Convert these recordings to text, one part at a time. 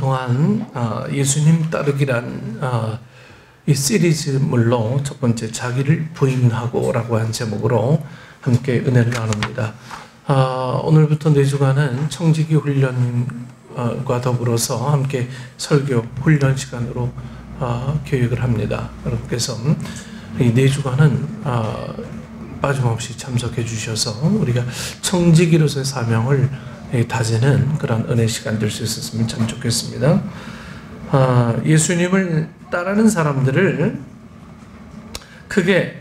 동안 예수님 따르기란 이 시리즈물로 첫 번째 자기를 부인하고라고 한 제목으로 함께 은혜를 나눕니다. 오늘부터 4주간은 청지기 훈련과 더불어서 함께 설교 훈련 시간으로 계획을 합니다. 여러분께서 이 4주간은 빠짐없이 참석해 주셔서 우리가 청지기로서의 사명을 다지는 그런 은혜 시간 될 수 있었으면 참 좋겠습니다. 예수님을 따르는 사람들을 크게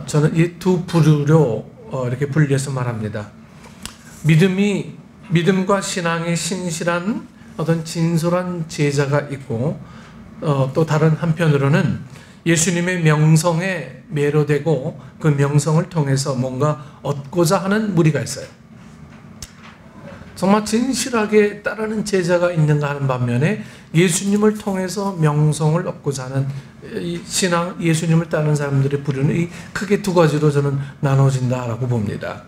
저는 이 두 부류로 이렇게 분리해서 말합니다. 믿음과 신앙에 신실한 어떤 진솔한 제자가 있고, 또 다른 한편으로는 예수님의 명성에 매료되고 그 명성을 통해서 뭔가 얻고자 하는 무리가 있어요. 정말 진실하게 따르는 제자가 있는가 하는 반면에 예수님을 통해서 명성을 얻고자 하는 이 신앙, 예수님을 따르는 사람들의 부류는 크게 두 가지로 저는 나눠진다라고 봅니다.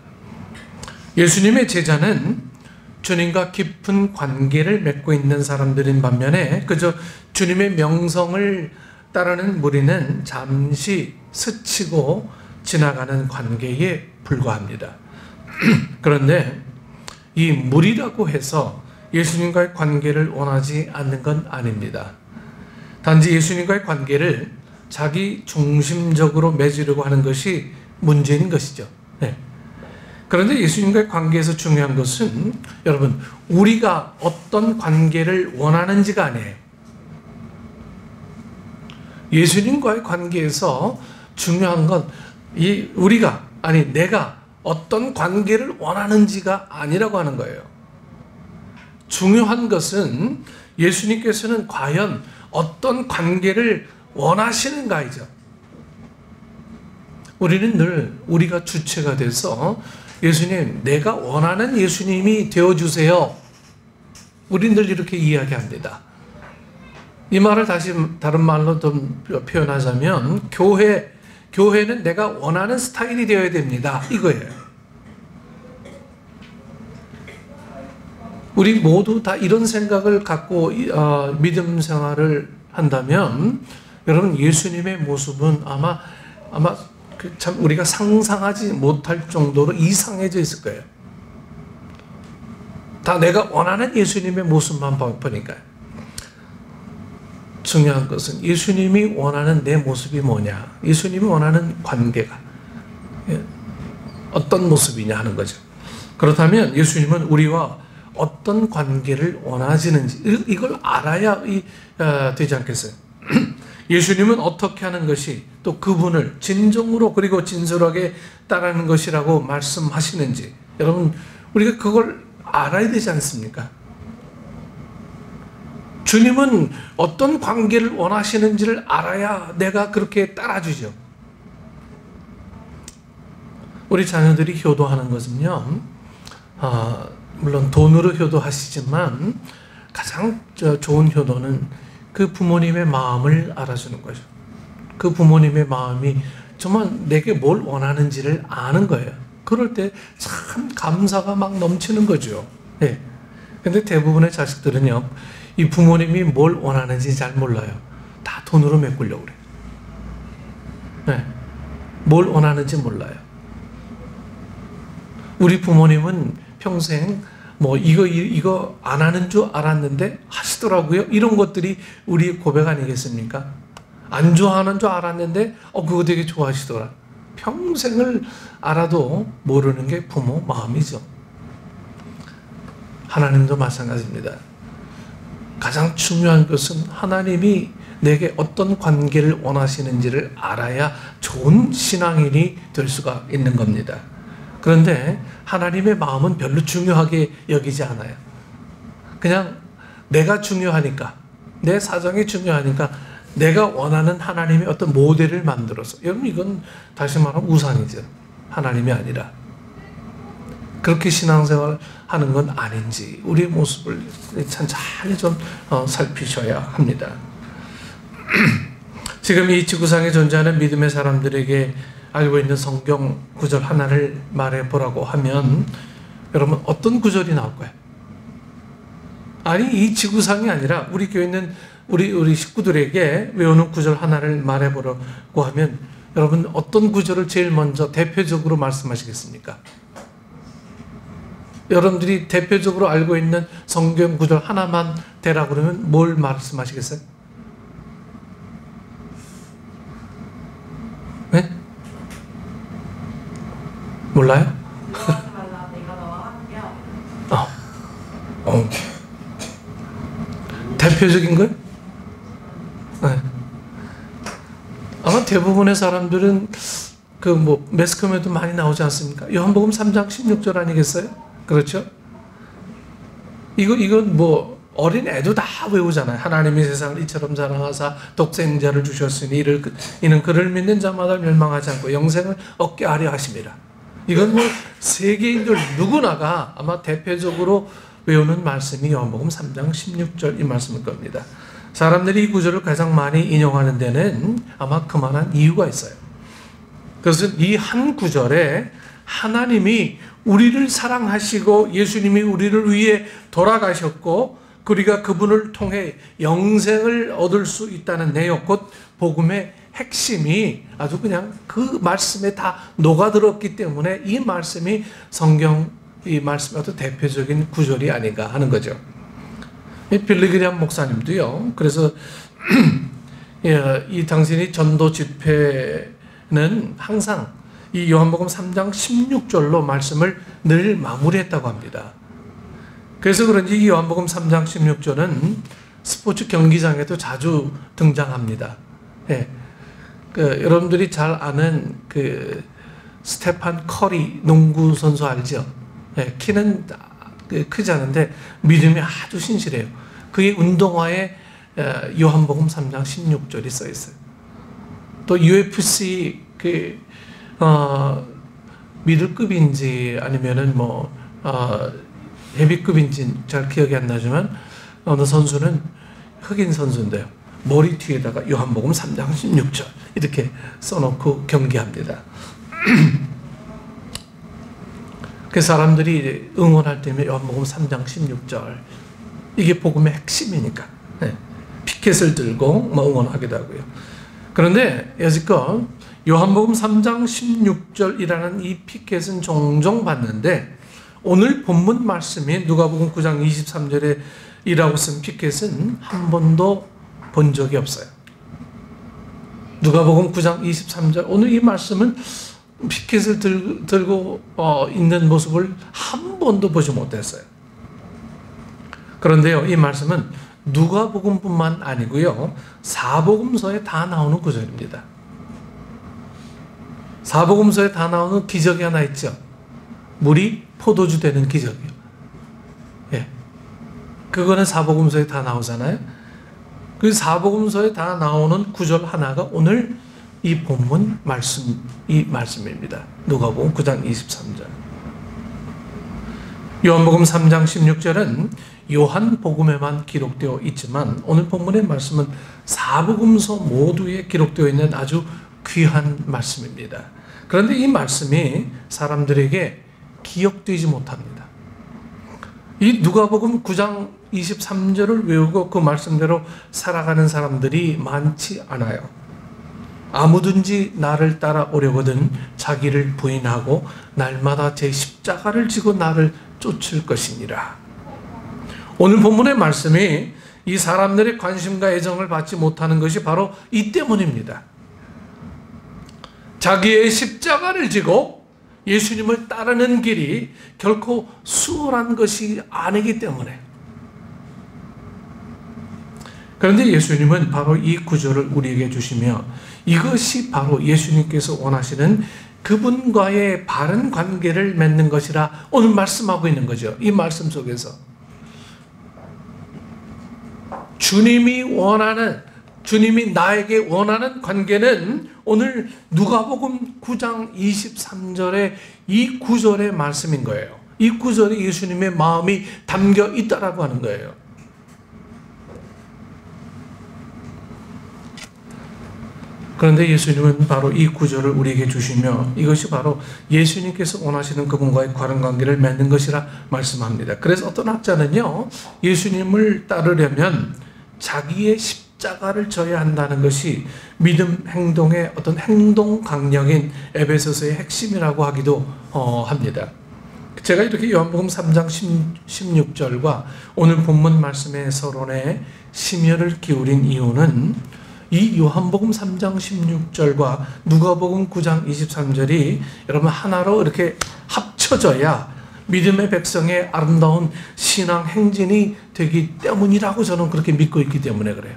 예수님의 제자는 주님과 깊은 관계를 맺고 있는 사람들인 반면에 그저 주님의 명성을 따르는 무리는 잠시 스치고 지나가는 관계에 불과합니다. 그런데 이 무리라고 해서 예수님과의 관계를 원하지 않는 건 아닙니다. 단지 예수님과의 관계를 자기 중심적으로 맺으려고 하는 것이 문제인 것이죠. 네. 그런데 예수님과의 관계에서 중요한 것은 여러분, 우리가 어떤 관계를 원하는지가 아니에요. 예수님과의 관계에서 중요한 건 내가 어떤 관계를 원하는지가 아니라고 하는 거예요. 중요한 것은 예수님께서는 과연 어떤 관계를 원하시는가이죠. 우리는 늘 우리가 주체가 돼서 예수님, 내가 원하는 예수님이 되어주세요. 우리는 늘 이렇게 이야기합니다. 이 말을 다시 다른 말로 좀 표현하자면 교회는 내가 원하는 스타일이 되어야 됩니다. 이거예요. 우리 모두 다 이런 생각을 갖고 믿음 생활을 한다면 여러분, 예수님의 모습은 아마 참 우리가 상상하지 못할 정도로 이상해져 있을 거예요. 다 내가 원하는 예수님의 모습만 보니까요. 중요한 것은 예수님이 원하는 내 모습이 뭐냐, 예수님이 원하는 관계가 어떤 모습이냐 하는 거죠. 그렇다면 예수님은 우리와 어떤 관계를 원하시는지 이걸 알아야 되지 않겠어요? 예수님은 어떻게 하는 것이 또 그분을 진정으로 그리고 진솔하게 따르는 것이라고 말씀하시는지 여러분, 우리가 그걸 알아야 되지 않습니까? 주님은 어떤 관계를 원하시는지를 알아야 내가 그렇게 따라주죠. 우리 자녀들이 효도하는 것은요, 물론 돈으로 효도하시지만 가장 좋은 효도는 그 부모님의 마음을 알아주는 거죠. 그 부모님의 마음이 정말 내게 뭘 원하는지를 아는 거예요. 그럴 때 참 감사가 막 넘치는 거죠. 네. 근데 대부분의 자식들은요, 이 부모님이 뭘 원하는지 잘 몰라요. 다 돈으로 메꾸려고 그래요. 네. 뭘 원하는지 몰라요. 우리 부모님은 평생 이거 안 하는 줄 알았는데 하시더라고요. 이런 것들이 우리의 고백 아니겠습니까? 안 좋아하는 줄 알았는데 그거 되게 좋아하시더라. 평생을 알아도 모르는 게 부모 마음이죠. 하나님도 마찬가지입니다. 가장 중요한 것은 하나님이 내게 어떤 관계를 원하시는지를 알아야 좋은 신앙인이 될 수가 있는 겁니다. 그런데 하나님의 마음은 별로 중요하게 여기지 않아요. 그냥 내가 중요하니까, 내 사정이 중요하니까 내가 원하는 하나님의 어떤 모델을 만들어서, 여러분 이건 다시 말하면 우상이죠. 하나님이 아니라. 그렇게 신앙생활을 하는 건 아닌지 우리의 모습을 천천히 좀 살피셔야 합니다. 지금 이 지구상에 존재하는 믿음의 사람들에게 알고 있는 성경 구절 하나를 말해보라고 하면 여러분 어떤 구절이 나올까요? 아니 이 지구상이 아니라 우리 교회 있는 우리 식구들에게 외우는 구절 하나를 말해보라고 하면 여러분 어떤 구절을 제일 먼저 대표적으로 말씀하시겠습니까? 여러분들이 대표적으로 알고 있는 성경 구절 하나만 대라고 그러면 뭘 말씀하시겠어요? 네? 몰라요? 대표적인 거예요? 네. 아마 대부분의 사람들은 그 뭐 매스컴에도 많이 나오지 않습니까? 요한복음 3장 16절 아니겠어요? 그렇죠? 이건 뭐 어린 애도 다 외우잖아요. 하나님이 세상을 이처럼 사랑하사 독생자를 주셨으니 이는 그를 믿는 자마다 멸망하지 않고 영생을 얻게 하려 하심이라. 이건 뭐 세계인들 누구나가 아마 대표적으로 외우는 말씀이 요한복음 3장 16절 이 말씀일 겁니다. 사람들이 이 구절을 가장 많이 인용하는 데는 아마 그만한 이유가 있어요. 그것은 이 한 구절에 하나님이 우리를 사랑하시고 예수님이 우리를 위해 돌아가셨고 우리가 그분을 통해 영생을 얻을 수 있다는 내용, 곧 복음의 핵심이 아주 그냥 그 말씀에 다 녹아들었기 때문에 이 말씀이 성경 이 말씀의 아주 대표적인 구절이 아닌가 하는 거죠. 빌리그리암 목사님도요. 그래서 이 당신이 전도 집회는 항상 이 요한복음 3장 16절로 말씀을 늘 마무리했다고 합니다. 그래서 그런지 이 요한복음 3장 16절은 스포츠 경기장에도 자주 등장합니다. 예. 여러분들이 잘 아는 그 스테판 커리 농구 선수 알죠? 예. 키는 크지 않은데 믿음이 아주 신실해요. 그의 운동화에 요한복음 3장 16절이 써 있어요. 또 UFC 미들급인지 아니면은 헤비급인지 잘 기억이 안 나지만 어느 선수는 흑인 선수인데요. 머리 뒤에다가 요한복음 3장 16절 이렇게 써놓고 경기합니다. 그 사람들이 응원할 때면 요한복음 3장 16절 이게 복음의 핵심이니까 피켓을 들고 응원하기도 하고요. 그런데 여지껏 요한복음 3장 16절이라는 이 피켓은 종종 봤는데 오늘 본문 말씀인 누가복음 9장 23절에 이라고 쓴 피켓은 한 번도 본 적이 없어요. 누가복음 9장 23절 오늘 이 말씀은 피켓을 들고 있는 모습을 한 번도 보지 못했어요. 그런데요, 이 말씀은 누가복음뿐만 아니고요, 사복음서에 다 나오는 구절입니다. 사복음서에 다 나오는 기적이 하나 있죠. 물이 포도주 되는 기적이요. 예, 그거는 사복음서에 다 나오잖아요. 그 사복음서에 다 나오는 구절 하나가 오늘 이 본문 이 말씀입니다. 누가복음 9장 23절. 요한복음 3장 16절은 요한복음에만 기록되어 있지만 오늘 본문의 말씀은 사복음서 모두에 기록되어 있는 아주 귀한 말씀입니다. 그런데 이 말씀이 사람들에게 기억되지 못합니다. 이 누가복음 9장 23절을 외우고 그 말씀대로 살아가는 사람들이 많지 않아요. 아무든지 나를 따라오려거든 자기를 부인하고 날마다 제 십자가를 지고 나를 쫓을 것이니라. 오늘 본문의 말씀이 이 사람들의 관심과 애정을 받지 못하는 것이 바로 이 때문입니다. 자기의 십자가를 지고 예수님을 따르는 길이 결코 수월한 것이 아니기 때문에. 그런데 예수님은 바로 이 구절을 우리에게 주시며 이것이 바로 예수님께서 원하시는 그분과의 바른 관계를 맺는 것이라 오늘 말씀하고 있는 거죠. 이 말씀 속에서 주님이 나에게 원하는 관계는 오늘 누가복음 9장 23절의 이 구절의 말씀인 거예요. 이 구절에 예수님의 마음이 담겨 있다라고 하는 거예요. 그런데 예수님은 바로 이 구절을 우리에게 주시며 이것이 바로 예수님께서 원하시는 그분과의 바른 관계를 맺는 것이라 말씀합니다. 그래서 어떤 학자는요, 예수님을 따르려면 자기의 십자가를 져야 한다는 것이 믿음 행동의 어떤 행동 강령인 에베소서의 핵심이라고 하기도 합니다. 제가 이렇게 요한복음 3장 16절과 오늘 본문 말씀의 서론에 심혈을 기울인 이유는 이 요한복음 3장 16절과 누가복음 9장 23절이 여러분 하나로 이렇게 합쳐져야 믿음의 백성의 아름다운 신앙 행진이 되기 때문이라고 저는 그렇게 믿고 있기 때문에 그래요.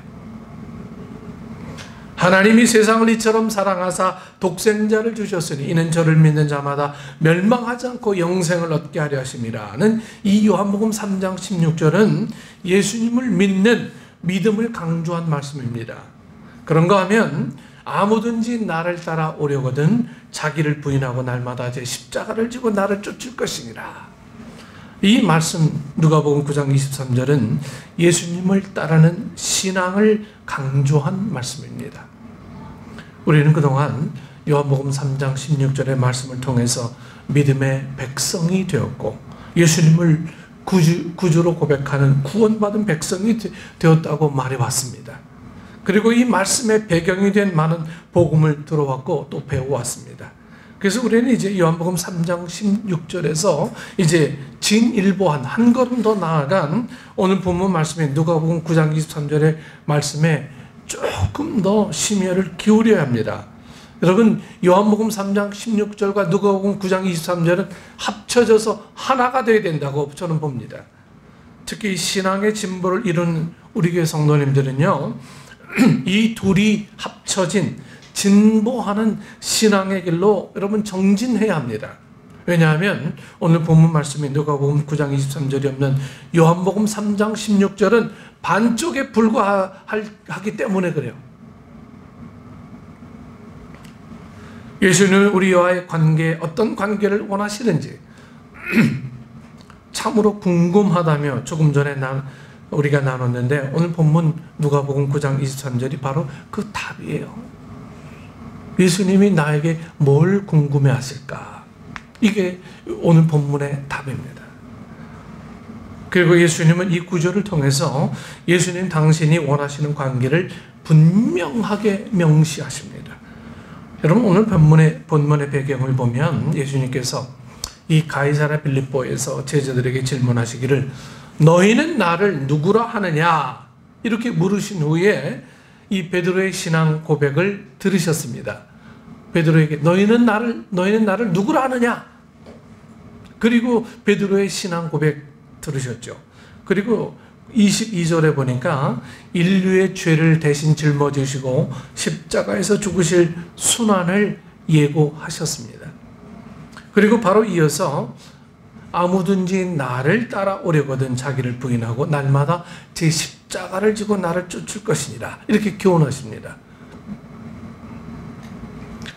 하나님이 세상을 이처럼 사랑하사 독생자를 주셨으니 이는 저를 믿는 자마다 멸망하지 않고 영생을 얻게 하려 하심이라는 이 요한복음 3장 16절은 예수님을 믿는 믿음을 강조한 말씀입니다. 그런가 하면 아무든지 나를 따라오려거든 자기를 부인하고 날마다 제 십자가를 지고 나를 쫓을 것이니라. 이 말씀 누가복음 9장 23절은 예수님을 따르는 신앙을 강조한 말씀입니다. 우리는 그동안 요한복음 3장 16절의 말씀을 통해서 믿음의 백성이 되었고 예수님을 구주로 고백하는 구원받은 백성이 되었다고 말해왔습니다. 그리고 이 말씀의 배경이 된 많은 복음을 들어왔고 또 배워왔습니다. 그래서 우리는 이제 요한복음 3장 16절에서 이제 진일보한 한 걸음 더 나아간 오늘 본문 말씀인 누가복음 9장 23절의 말씀에 조금 더 심혈을 기울여야 합니다. 여러분 요한복음 3장 16절과 누가복음 9장 23절은 합쳐져서 하나가 되어야 된다고 저는 봅니다. 특히 신앙의 진보를 이룬 우리 교회 성도님들은요, 이 둘이 합쳐진 진보하는 신앙의 길로 여러분 정진해야 합니다. 왜냐하면 오늘 본문 말씀인 누가복음 9장 23절이 없는 요한복음 3장 16절은 반쪽에 불과하기 때문에 그래요. 예수님은 우리와의 관계, 어떤 관계를 원하시는지 참으로 궁금하다며 조금 전에 우리가 나눴는데 오늘 본문 누가복음 9장 23절이 바로 그 답이에요. 예수님이 나에게 뭘 궁금해 하실까? 이게 오늘 본문의 답입니다. 그리고 예수님은 이 구절을 통해서 예수님 당신이 원하시는 관계를 분명하게 명시하십니다. 여러분 오늘 본문의 배경을 보면 예수님께서 이 가이사랴 빌립보에서 제자들에게 질문하시기를 너희는 나를 누구라 하느냐? 이렇게 물으신 후에 이 베드로의 신앙 고백을 들으셨습니다. 베드로에게 너희는 나를 누구라 하느냐? 그리고 베드로의 신앙 고백 들으셨죠. 그리고 22절에 보니까 인류의 죄를 대신 짊어지시고 십자가에서 죽으실 순환을 예고하셨습니다. 그리고 바로 이어서 아무든지 나를 따라오려거든 자기를 부인하고 날마다 제 십자가를 지고 나를 쫓을 것이니라. 이렇게 교훈하십니다.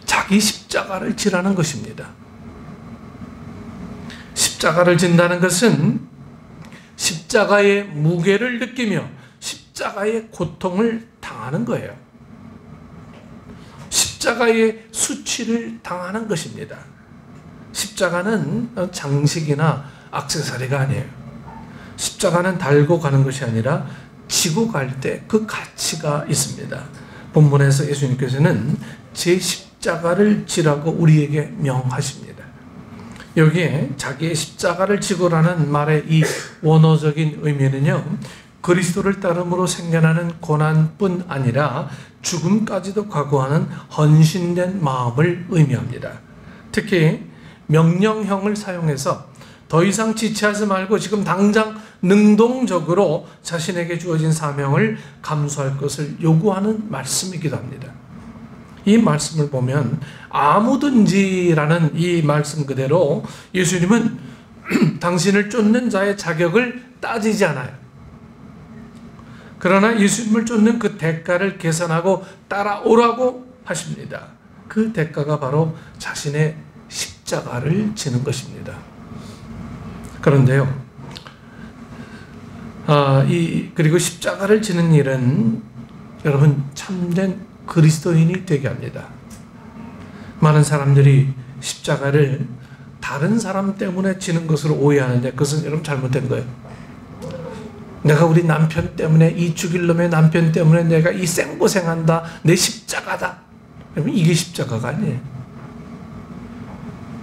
자기 십자가를 지라는 것입니다. 십자가를 진다는 것은 십자가의 무게를 느끼며 십자가의 고통을 당하는 거예요. 십자가의 수치를 당하는 것입니다. 십자가는 장식이나 액세서리가 아니에요. 십자가는 달고 가는 것이 아니라 지고 갈 때 그 가치가 있습니다. 본문에서 예수님께서는 제 십자가를 지라고 우리에게 명하십니다. 여기에 자기의 십자가를 지고라는 말의 이 원어적인 의미는요, 그리스도를 따름으로 생겨나는 고난뿐 아니라 죽음까지도 각오하는 헌신된 마음을 의미합니다. 특히 명령형을 사용해서 더 이상 지체하지 말고 지금 당장 능동적으로 자신에게 주어진 사명을 감수할 것을 요구하는 말씀이기도 합니다. 이 말씀을 보면 아무든지라는 이 말씀 그대로 예수님은 당신을 쫓는 자의 자격을 따지지 않아요. 그러나 예수님을 쫓는 그 대가를 계산하고 따라오라고 하십니다. 그 대가가 바로 자신의 십자가를 지는 것입니다. 그런데요, 그리고 십자가를 지는 일은 여러분 참된 그리스도인이 되게 합니다. 많은 사람들이 십자가를 다른 사람 때문에 지는 것으로 오해하는데 그것은 여러분 잘못된 거예요. 내가 우리 남편 때문에, 이 죽일 놈의 남편 때문에 내가 이 생고생한다, 내 십자가다. 여러분 이게 십자가가 아니에요.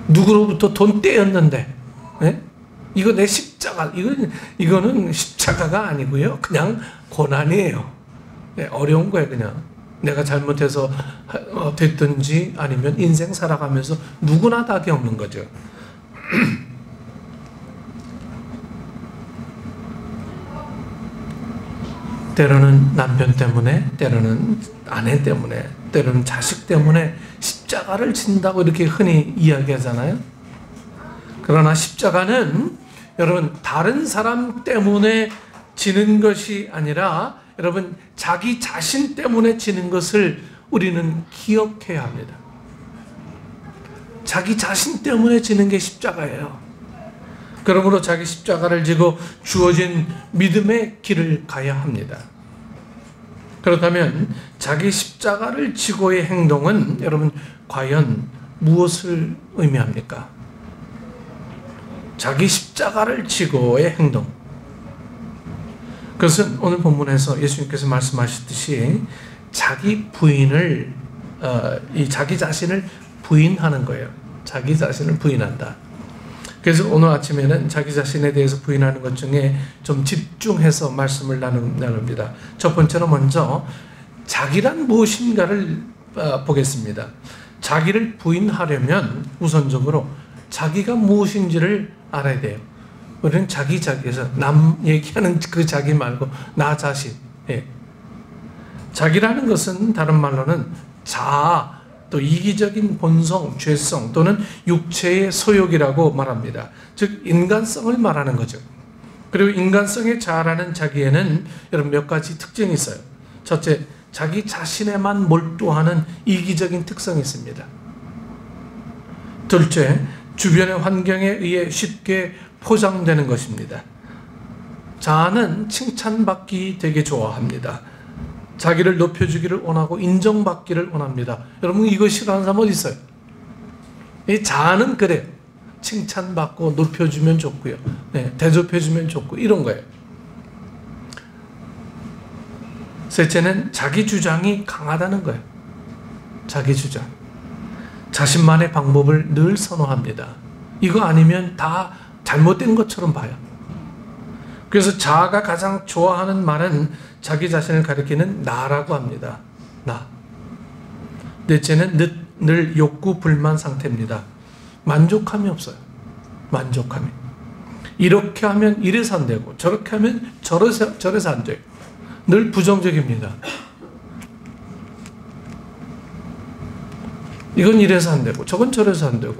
누구로부터 돈 떼었는데, 네? 이거 내 십자가, 이거는 십자가가 아니고요. 그냥 고난이에요. 네, 어려운 거예요, 그냥. 내가 잘못해서 됐든지 아니면 인생 살아가면서 누구나 다 겪는 거죠. 때로는 남편 때문에, 때로는 아내 때문에, 때로는 자식 때문에 십자가를 진다고 이렇게 흔히 이야기하잖아요. 그러나 십자가는 여러분 다른 사람 때문에 지는 것이 아니라 여러분 자기 자신 때문에 지는 것을 우리는 기억해야 합니다. 자기 자신 때문에 지는 게 십자가예요. 그러므로 자기 십자가를 지고 주어진 믿음의 길을 가야 합니다. 그렇다면 자기 십자가를 지고의 행동은 여러분 과연 무엇을 의미합니까? 자기 십자가를 지고의 행동. 그것은 오늘 본문에서 예수님께서 말씀하셨듯이 자기 부인을 자기 자신을 부인하는 거예요. 자기 자신을 부인한다. 그래서 오늘 아침에는 자기 자신에 대해서 부인하는 것 중에 좀 집중해서 말씀을 나눕니다. 첫 번째로 먼저 자기란 무엇인가를 보겠습니다. 자기를 부인하려면 우선적으로 자기가 무엇인지를 알아야 돼요. 우리는 자기에서 남 얘기하는 그 자기 말고 나 자신. 예. 자기라는 것은 다른 말로는 자아, 또 이기적인 본성, 죄성 또는 육체의 소욕이라고 말합니다. 즉 인간성을 말하는 거죠. 그리고 인간성의 자아라는 자기에는 여러분 몇 가지 특징이 있어요. 첫째, 자기 자신에만 몰두하는 이기적인 특성이 있습니다. 둘째, 주변의 환경에 의해 쉽게 포장되는 것입니다. 자아는 칭찬받기 되게 좋아합니다. 자기를 높여주기를 원하고 인정받기를 원합니다. 여러분 이거 싫어하는 사람 어디 있어요? 이 자아는 그래요. 칭찬받고 높여주면 좋고요. 네, 대접해주면 좋고 이런 거예요. 셋째는 자기 주장이 강하다는 거예요. 자기 주장. 자신만의 방법을 늘 선호합니다. 이거 아니면 다 잘못된 것처럼 봐요. 그래서 자아가 가장 좋아하는 말은 자기 자신을 가리키는 나라고 합니다. 나. 넷째는 늘 욕구 불만 상태입니다. 만족함이 없어요. 만족함이. 이렇게 하면 이래서 안 되고 저렇게 하면 저래서 안 돼요. 늘 부정적입니다. 이건 이래서 안 되고 저건 저래서 안 되고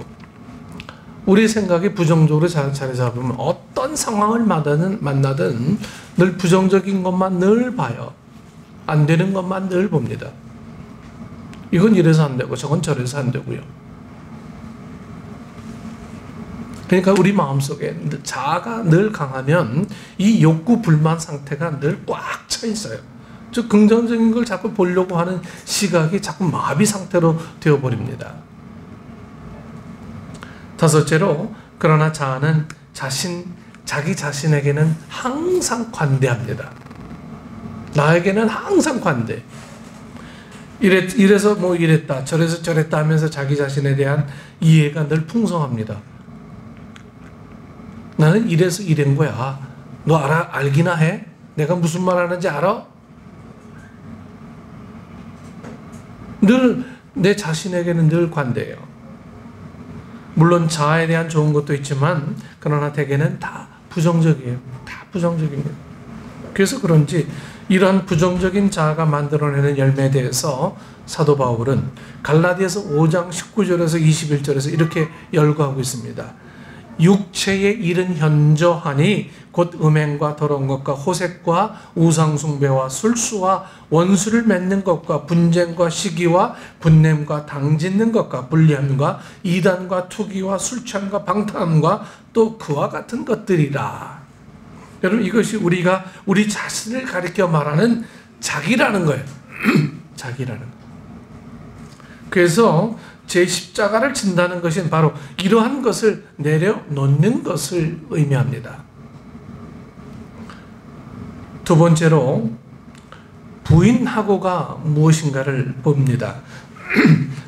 우리 생각이 부정적으로 자리 잡으면 어떤 상황을 만나든 늘 부정적인 것만 늘 봐요. 안 되는 것만 늘 봅니다. 이건 이래서 안 되고 저건 저래서 안 되고요. 그러니까 우리 마음속에 자아가 늘 강하면 이 욕구 불만 상태가 늘 꽉 차 있어요. 즉 긍정적인 걸 자꾸 보려고 하는 시각이 자꾸 마비 상태로 되어버립니다. 다섯째로 그러나 자아는 자기 자신에게는 항상 관대합니다. 나에게는 항상 관대. 이래서 뭐 이랬다 저래서 저랬다 하면서 자기 자신에 대한 이해가 늘 풍성합니다. 나는 이래서 이런 거야. 너 알기나 해? 내가 무슨 말 하는지 알아? 늘 내 자신에게는 늘 관대해요. 물론 자아에 대한 좋은 것도 있지만 그러나 대개는 다 부정적이에요. 다 부정적입니다. 그래서 그런지 이러한 부정적인 자아가 만들어내는 열매에 대해서 사도 바울은 갈라디아서 5장 19절에서 21절에서 이렇게 열거하고 있습니다. 육체의 일은 현저하니 곧 음행과 더러운 것과 호색과 우상숭배와 술수와 원수를 맺는 것과 분쟁과 시기와 분냄과 당짓는 것과 불리함과 이단과 투기와 술취함과 방탕함과 또 그와 같은 것들이라. 여러분 이것이 우리 자신을 가리켜 말하는 자기라는 거예요. 자기라는 거. 그래서 제 십자가를 진다는 것은 바로 이러한 것을 내려놓는 것을 의미합니다. 두 번째로 부인하고가 무엇인가를 봅니다.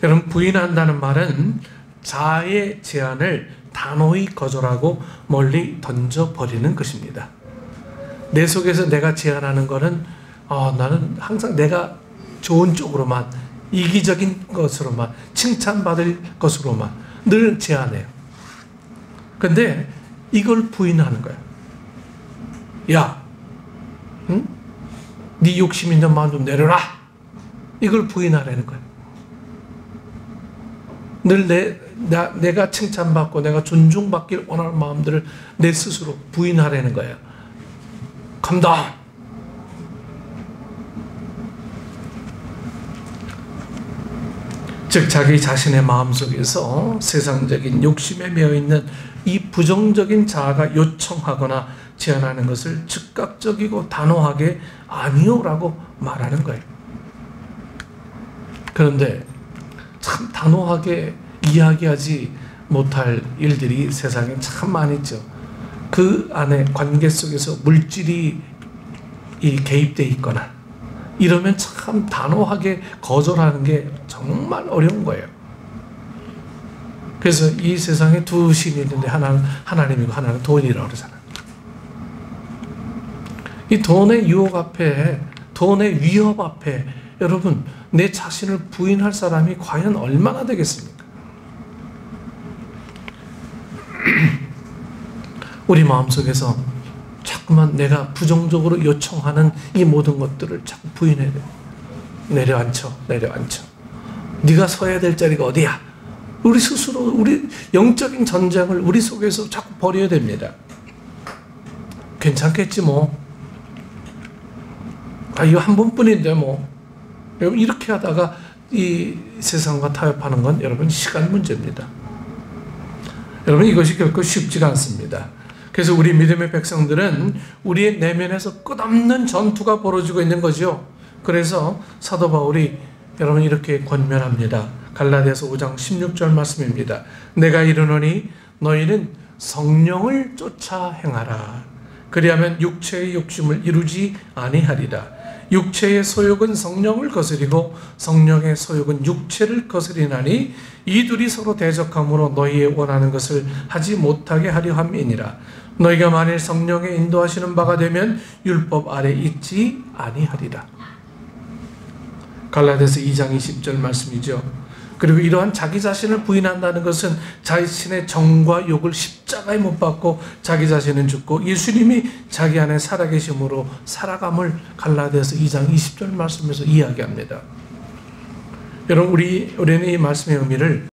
여러분, 부인한다는 말은 자아의 제한을 단호히 거절하고 멀리 던져버리는 것입니다. 내 속에서 내가 제한하는 것은 나는 항상 내가 좋은 쪽으로만, 이기적인 것으로만, 칭찬받을 것으로만 늘 제한해요. 근데 이걸 부인하는 거야. 야, 응? 네 욕심 있는 마음 좀 내려라. 이걸 부인하라는 거야. 늘 내가 칭찬받고 내가 존중받길 원하는 마음들을 내 스스로 부인하라는 거예요. 감당. 즉 자기 자신의 마음속에서 세상적인 욕심에 매여있는 이 부정적인 자아가 요청하거나 제안하는 것을 즉각적이고 단호하게 아니요라고 말하는 거예요. 그런데 참 단호하게 이야기하지 못할 일들이 세상에 참 많이 있죠. 그 안에 관계 속에서 물질이 개입되어 있거나 이러면 참 단호하게 거절하는 게 정말 어려운 거예요. 그래서 이 세상에 두 신이 있는데 하나는 하나님이고 하나는 돈이라고 그러잖아요. 이 돈의 유혹 앞에, 돈의 위협 앞에 여러분, 내 자신을 부인할 사람이 과연 얼마나 되겠습니까? 우리 마음속에서 자꾸만 내가 부정적으로 요청하는 이 모든 것들을 자꾸 부인해야 돼요. 내려앉혀. 네가 서야 될 자리가 어디야? 우리 스스로 우리 영적인 전쟁을 우리 속에서 자꾸 벌여야 됩니다. 괜찮겠지 뭐. 이거 한 번뿐인데 뭐. 여러분, 이렇게 하다가 이 세상과 타협하는 건 여러분 시간 문제입니다. 여러분, 이것이 결코 쉽지가 않습니다. 그래서 우리 믿음의 백성들은 우리의 내면에서 끝없는 전투가 벌어지고 있는 거죠. 그래서 사도 바울이 여러분 이렇게 권면합니다. 갈라디아서 5장 16절 말씀입니다. 내가 이르노니 너희는 성령을 쫓아 행하라. 그리하면 육체의 욕심을 이루지 아니하리라. 육체의 소욕은 성령을 거스리고 성령의 소욕은 육체를 거스리나니 이 둘이 서로 대적함으로 너희의 원하는 것을 하지 못하게 하려 함이니라. 너희가 만일 성령의 인도하시는 바가 되면 율법 아래 있지 아니하리라. 갈라디아서 2장 20절 말씀이죠. 그리고 이러한 자기 자신을 부인한다는 것은 자신의 정과 욕을 십자가에 못 박고 자기 자신은 죽고 예수님이 자기 안에 살아계심으로 살아감을 갈라디아서 2장 20절 말씀에서 이야기합니다. 여러분, 우리는 이 말씀의 의미를